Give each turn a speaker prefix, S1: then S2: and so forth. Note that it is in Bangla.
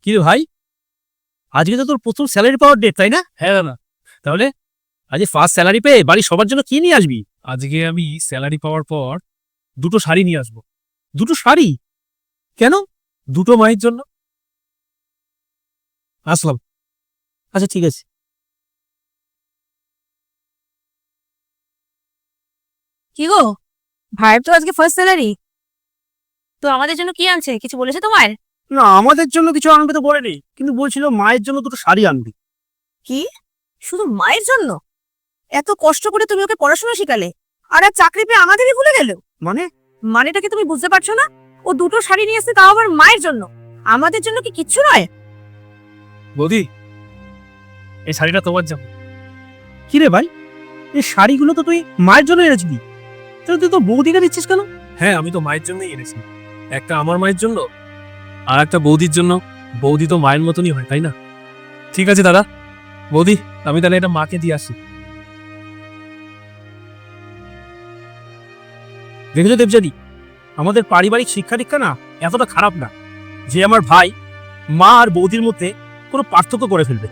S1: কি রে ভাই, আজকে তো তোর প্রথম স্যালারি পাওয়ার ডেট, তাই না?
S2: হ্যাঁ দাদা।
S1: তাহলে আজকে ফার্স্ট স্যালারি পেয়ে বাড়ির সবার জন্য কি নিয়ে আসবি?
S2: আজকে আমি স্যালারি পাওয়ার পর দুটো শাড়ি নিয়ে আসবো।
S1: দুটো শাড়ি? কেন?
S2: দুটো মায়ের জন্য।
S1: আসলাম। আচ্ছা ঠিক আছে।
S3: কি গো, ভাইয়ের তো আজকে ফার্স্ট স্যালারি, তো আমাদের জন্য কি আনছে কিছু বলেছে তোমার?
S1: না, আমাদের জন্য কিছু আনবে তো বলেনি, কিন্তু বলছিল মায়ের জন্য দুটো শাড়ি আনবি।
S3: কি, শুধু মায়ের জন্য? এত কষ্ট করে তুমি ওকে পড়াশোনা শিখালে, আর এক চাকরি পেয়ে আমাদেরই ভুলে গেল?
S1: মানে?
S3: মানেটা কি তুমি বুঝতে পারছো না? ও দুটো শাড়ি নিয়ে এসেছে, তাও আবার মায়ের জন্য। আমাদের জন্য কি কিচ্ছু নয়?
S2: বৌদি, এই শাড়িটা তোমার জন্য।
S1: কি রে ভাই, এই শাড়িগুলো তো তুই মায়ের জন্য এনেছিলি, তাহলে তুই তো বৌদিকে দিচ্ছিস কেন?
S2: হ্যাঁ, আমি তো মায়ের জন্যই এনেছি। একটা আমার মায়ের জন্য আর একটা বৌদির জন্য। বৌদি তো মায়ের মতনই হয়, তাই না? ঠিক আছে দাদা, বৌদি আমি তাহলে এটা মাকে দিয়ে আসি।
S1: দেখেছো দেবজানি, আমাদের পারিবারিক শিক্ষা দীক্ষা না এতটা খারাপ না যে আমার ভাই মা আর বৌদির মধ্যে কোনো পার্থক্য করে ফেলবে।